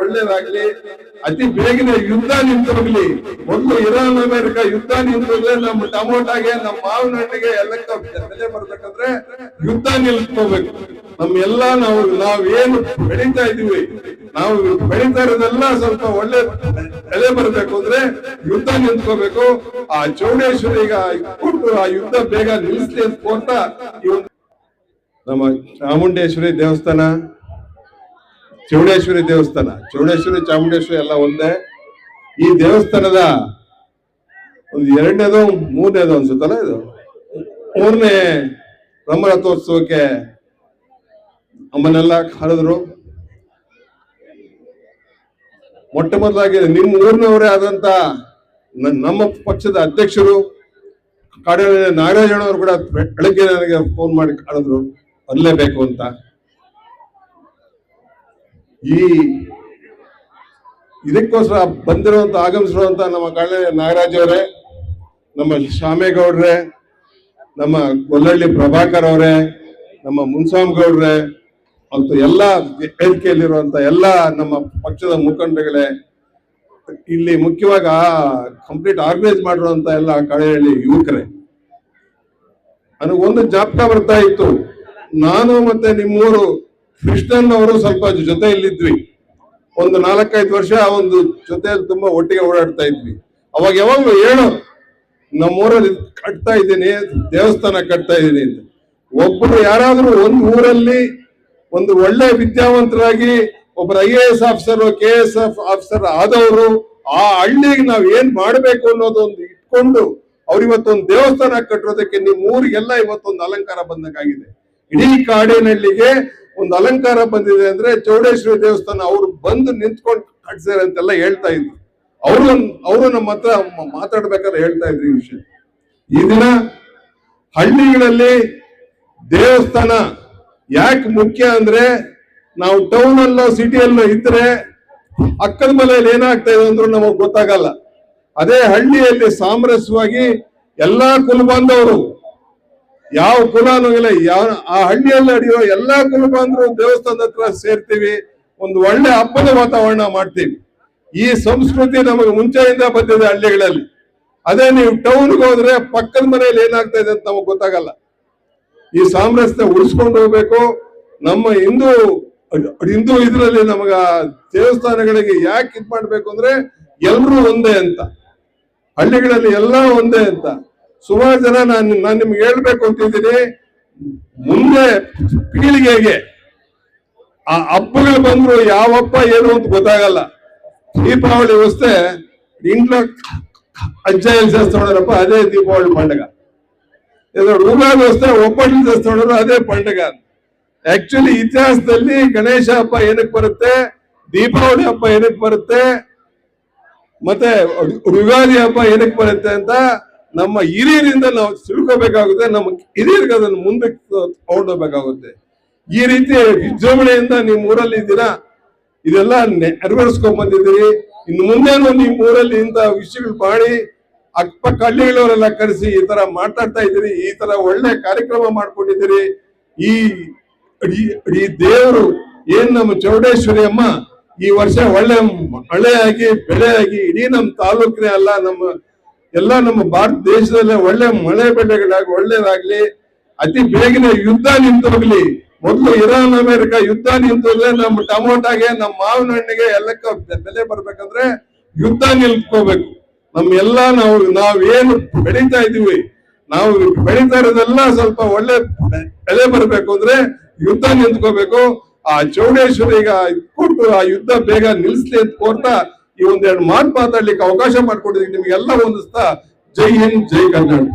ಒಳ್ಳೇದಾಗ್ಲಿ, ಅತಿ ಬೇಗನೆ ಯುದ್ಧ ನಿಂತೋಗ್ಲಿ. ಮೊದಲು ಇರಾನ್ ಅಮೆರಿಕ ಯುದ್ಧ ನಿಂತೋದ್ರೆ ನಮ್ಮ ಟಮೋಟಾಗೆ, ನಮ್ಮ ಮಾವಿನ ಹಣ್ಣಿಗೆ ಎಲ್ಲಕ್ಕ ಬೆಲೆ ಬರ್ಬೇಕಂದ್ರೆ ಯುದ್ಧ ನಿಲ್ಸ್ಕೋಬೇಕು. ನಮ್ಮೆಲ್ಲ ನಾವೇನು ಬೆಳೀತಾ ಇದೀವಿ, ನಾವು ಬೆಳೀತಾ ಇರೋದೆಲ್ಲ ಸ್ವಲ್ಪ ಒಳ್ಳೆ ಬೆಲೆ ಬರ್ಬೇಕು ಅಂದ್ರೆ ಯುದ್ಧ ನಿಂತ್ಕೋಬೇಕು. ಆ ಚೌಡೇಶ್ವರಿಗ ಕೊಟ್ಟು ಆ ಯುದ್ಧ ಬೇಗ ನಿಲ್ಲಿಸ್ಲಿ ಅಂತ ಕೋರ್ತಾ ನಮ್ಮ ಚಾಮುಂಡೇಶ್ವರಿ ದೇವಸ್ಥಾನ, ಚೌಡೇಶ್ವರಿ ದೇವಸ್ಥಾನ, ಚೌಡೇಶ್ವರಿ ಚಾಮುಂಡೇಶ್ವರಿ ಎಲ್ಲ ಒಂದೇ. ಈ ದೇವಸ್ಥಾನದ ಒಂದು 2ನೇದೋ 3ನೇದೋ ಅನ್ಸುತ್ತಲ್ಲ, ಇದು 3ನೇ ಬ್ರಹ್ಮರಥೋತ್ಸವಕ್ಕೆ ನಮ್ಮನ್ನೆಲ್ಲ ಕರೆದ್ರು. ಮೊಟ್ಟ ಮೊದಲಾಗಿ ನಿಮ್ಮ ಊರಿನವರೇ ಆದಂತ ನಮ್ಮ ಪಕ್ಷದ ಅಧ್ಯಕ್ಷರು ಕಾಡೇನಹಳ್ಳಿ ನಾಗರಾಜಣ್ಣವರು ಕೂಡ ಬೆಳಗ್ಗೆ ನನಗೆ ಫೋನ್ ಮಾಡಿ ಕರೆದ್ರು, ಬರಲೇಬೇಕು ಅಂತ. ಇದಕ್ಕೋಸ್ಕರ ಬಂದಿರುವಂತ ಆಗಮಿಸಿರುವಂತ ನಮ್ಮ ಕಾಡೇನಹಳ್ಳಿ ನಾಗರಾಜ್ ಅವರೇ, ನಮ್ಮ ಶಾಮೇಗೌಡ್ರೆ, ನಮ್ಮ ಗೊಲ್ಲಹಳ್ಳಿ ಪ್ರಭಾಕರ್ ಅವರೇ, ನಮ್ಮ ಮುನ್ಸಾಮ್ಗೌಡ್ರೆ ಮತ್ತು ಎಲ್ಲ ವೇದಿಕೆಯಲ್ಲಿರುವಂತ ಎಲ್ಲ ನಮ್ಮ ಪಕ್ಷದ ಮುಖಂಡಗಳೇ, ಇಲ್ಲಿ ಮುಖ್ಯವಾಗಿ ಕಂಪ್ಲೀಟ್ ಆರ್ಗನೈಸ್ ಮಾಡಿರುವಂತ ಎಲ್ಲ ಕಾಡೇನಹಳ್ಳಿ ಯುವಕರೇ, ನನಗೊಂದು ಜ್ಞಾಪಕ ಬರ್ತಾ ಇತ್ತು. ನಾನು ಮತ್ತೆ ನಿಮ್ಮೂರು ಕೃಷ್ಣನ್ ಅವರು ಸ್ವಲ್ಪ ಜೊತೆಯಲ್ಲಿದ್ವಿ. ಒಂದು 4-5 ವರ್ಷ ಒಂದು ಜೊತೆಯಲ್ಲಿ ತುಂಬಾ ಒಟ್ಟಿಗೆ ಓಡಾಡ್ತಾ ಇದ್ವಿ. ಅವಾಗ ಯಾವಾಗ ಹೇಳೋ ನಮ್ಮೂರಲ್ಲಿ ಕಟ್ತಾ ಇದ್ದೀನಿ, ದೇವಸ್ಥಾನ ಕಟ್ತಾ ಇದ್ದೀನಿ ಅಂತ. ಒಬ್ಬರು ಯಾರಾದ್ರೂ ಒಂದು ಊರಲ್ಲಿ ಒಂದು ಒಳ್ಳೆ ವಿದ್ಯಾವಂತರಾಗಿ ಒಬ್ಬರು IAS ಆಫೀಸರ್, KS ಆಫೀಸರ್ ಆದವರು ಆ ಹಳ್ಳಿಗೆ ನಾವ್ ಏನ್ ಮಾಡ್ಬೇಕು ಅನ್ನೋದೊಂದು ಇಟ್ಕೊಂಡು ಅವ್ರು ಇವತ್ತೊಂದು ದೇವಸ್ಥಾನ ಕಟ್ಟಿರೋದಕ್ಕೆ ನಿಮ್ಮ ಊರಿಗೆಲ್ಲ ಇವತ್ತೊಂದು ಅಲಂಕಾರ ಬಂದಂಗಾಗಿದೆ. ಇಡೀ ಕಾಡೇನಹಳ್ಳಿಗೆ ಒಂದು ಅಲಂಕಾರ ಬಂದಿದೆ ಅಂದ್ರೆ ಚೌಡೇಶ್ವರಿ ದೇವಸ್ಥಾನ ಅವ್ರು ಬಂದು ನಿಂತ್ಕೊಂಡು ಕಟ್ಸಿದಾರೆ ಅಂತೆಲ್ಲ ಹೇಳ್ತಾ ಇದ್ರು. ಅವರು ನಮ್ಮ ಹತ್ರ ಮಾತಾಡ್ಬೇಕಾದ್ರೆ ಹೇಳ್ತಾ ಇದ್ರು ಈ ವಿಷಯ. ಈ ದಿನ ಹಳ್ಳಿಗಳಲ್ಲಿ ದೇವಸ್ಥಾನ ಯಾಕೆ ಮುಖ್ಯ ಅಂದ್ರೆ, ನಾವು ಟೌನ್ ಅಲ್ಲೋ ಸಿಟಿಯಲ್ಲೋ ಇದ್ರೆ ಅಕ್ಕದ ಮನೆಯಲ್ಲಿ ಏನಾಗ್ತಾ ಇದೆ ಅಂದ್ರೂ ನಮಗ್ ಗೊತ್ತಾಗಲ್ಲ. ಅದೇ ಹಳ್ಳಿಯಲ್ಲಿ ಸಾಮರಸ್ಯವಾಗಿ ಎಲ್ಲಾ ಕುಲ ಬಾಂಧವರು, ಯಾವ ಕುಲಾನೂ ಇಲ್ಲ, ಆ ಹಳ್ಳಿಯಲ್ಲಿ ನಡೆಯೋ ಎಲ್ಲಾ ಕುಲ ಬಾಂಧವರು ದೇವಸ್ಥಾನದ ಹತ್ರ ಸೇರ್ತೀವಿ, ಒಂದು ಒಳ್ಳೆ ಹಬ್ಬದ ವಾತಾವರಣ ಮಾಡ್ತೀವಿ. ಈ ಸಂಸ್ಕೃತಿ ನಮಗೆ ಮುಂಚೆಯಿಂದ ಬಂದಿದೆ ಹಳ್ಳಿಗಳಲ್ಲಿ. ಅದೇ ನೀವು ಟೌನ್ಗೆ ಹೋದ್ರೆ ಪಕ್ಕದ ಮನೆಯಲ್ಲಿ ಏನಾಗ್ತಾ ಇದೆ ಅಂತ ನಮಗ್ ಗೊತ್ತಾಗಲ್ಲ. ಈ ಸಾಮರಸ್ಯ ಉಳಿಸ್ಕೊಂಡು ಹೋಗ್ಬೇಕು. ನಮ್ಮ ಹಿಂದೂ ಇದ್ರಲ್ಲಿ ನಮಗ ದೇವಸ್ಥಾನಗಳಿಗೆ ಯಾಕೆ ಇದ್ ಮಾಡ್ಬೇಕು ಅಂದ್ರೆ ಎಲ್ರೂ ಒಂದೇ ಅಂತ, ಹಳ್ಳಿಗಳಲ್ಲಿ ಎಲ್ಲ ಒಂದೇ ಅಂತ. ಸುಮಾರು ಜನ ನಾನು ನಿಮ್ಗೆ ಹೇಳ್ಬೇಕು ಅಂತಿದ್ದೀನಿ, ಮುಂದೆ ಪೀಳಿಗೆಗೆ ಆ ಹಬ್ಬಗಳು ಬಂದ್ರು ಯಾವ ಹಬ್ಬ ಏನು ಅಂತ ಗೊತ್ತಾಗಲ್ಲ. ದೀಪಾವಳಿ ವ್ಯವಸ್ಥೆ ಇಂట్లో ಅಜ್ಜಾಯಿಲ್ చేస్తాడಪ್ಪ, ಅದೇ ದೀಪಾವಳಿ పండుగ. ಯುಗಾದಿ ವ್ಯವಸ್ಥೆ ಒಬ್ಬಟ್ಟು చేస్తాడు, ಅದೇ పండుగ. ಆಕ್ಚುಲಿ ಇತಿಹಾಸದಲ್ಲಿ ಗಣೇಶ ಹಬ್ಬ ಏನಕ್ಕೆ ಬರುತ್ತೆ, ದೀಪಾವಳಿ ಹಬ್ಬ ಏನಕ್ಕೆ ಬರುತ್ತೆ, ಮತ್ತೆ ಯುಗಾದಿ ಹಬ್ಬ ಏನಕ್ಕೆ ಬರುತ್ತೆ ಅಂತ ನಮ್ಮ ಹಿರಿಯರಿಂದ ನಾವು ತಿಳ್ಕೋಬೇಕಾಗುತ್ತೆ. ನಮ್ಮ ಹಿರಿಯರಿಗೆ ಅದನ್ನು ಮುಂದಕ್ಕೆ ತಗೊಂಡೋಗ್ಬೇಕಾಗುತ್ತೆ. ಈ ರೀತಿ ವಿಜೃಂಭಣೆಯಿಂದ ನಿಮ್ ಊರಲ್ಲಿ ದಿನ ಇದೆಲ್ಲ ನೆರವೇರಿಸ್ಕೊಂಡ್ ಬಂದಿದ್ದೀರಿ. ಇನ್ನು ಮುಂದೇನು ನಿಮ್ ಊರಲ್ಲಿ ಇಂತ ವಿಷಯಗಳು ಮಾಡಿ ಅಕ್ಕಪಕ್ಕ ಹಳ್ಳಿಗಳವರೆಲ್ಲ ಕರೆಸಿ ಈ ತರ ಮಾತಾಡ್ತಾ ಇದ್ದೀರಿ, ಈ ತರ ಒಳ್ಳೆ ಕಾರ್ಯಕ್ರಮ ಮಾಡ್ಕೊಂಡಿದ್ದೀರಿ. ಈ ದೇವರು ಏನ್ ನಮ್ಮ ಚೌಡೇಶ್ವರಿ ಅಮ್ಮ ಈ ವರ್ಷ ಒಳ್ಳೆ ಮಳೆಯಾಗಿ ಬೆಳೆಯಾಗಿ ಇಡೀ ನಮ್ಮ ತಾಲೂಕಿನೇ ಅಲ್ಲ, ನಮ್ಮ ಭಾರತ ದೇಶದಲ್ಲೇ ಒಳ್ಳೆ ಮಳೆ ಬೆಳೆಗಳಾಗಿ ಒಳ್ಳೇದಾಗ್ಲಿ. ಅತಿ ಬೇಗನೆ ಯುದ್ಧ ನಿಂತೋಗ್ಲಿ. ಮೊದಲು ಇರಾನ್ ಅಮೆರಿಕ ಯುದ್ಧ ನಿಂತೋದ್ರೆ ನಮ್ಮ ಟಮೋಟಾಗೆ, ನಮ್ಮ ಮಾವಿನ ಹಣ್ಣಿಗೆ ಎಲ್ಲಕ್ಕ ಬೆಲೆ ಬರ್ಬೇಕಂದ್ರೆ ಯುದ್ಧ ನಿಲ್ಕೋಬೇಕು. ನಮ್ಮೆಲ್ಲ ನಾವೇನು ಬೆಳೀತಾ ಇದೀವಿ, ನಾವು ಬೆಳೀತಾ ಇರೋದೆಲ್ಲ ಸ್ವಲ್ಪ ಒಳ್ಳೆ ಬೆಲೆ ಬರ್ಬೇಕು ಅಂದ್ರೆ ಯುದ್ಧ ನಿಂತ್ಕೋಬೇಕು. ಆ ಚೌಡೇಶ್ವರಿಗ ಕೊಟ್ಟು ಆ ಯುದ್ಧ ಬೇಗ ನಿಲ್ಲಿಸ್ಲಿ ಅಂತ ಕೋರ್ತಾ ಈ ಒಂದೆರಡು ಮಾತು ಮಾತಾಡ್ಲಿಕ್ಕೆ ಅವಕಾಶ ಮಾಡ್ಕೊಟ್ಟಿದ್ದೀವಿ. ನಿಮ್ಗೆಲ್ಲ ಹೊಂದಿಸ್ತಾ ಜೈ ಹಿಂದ್, ಜೈ ಕರ್ನಾಟಕ.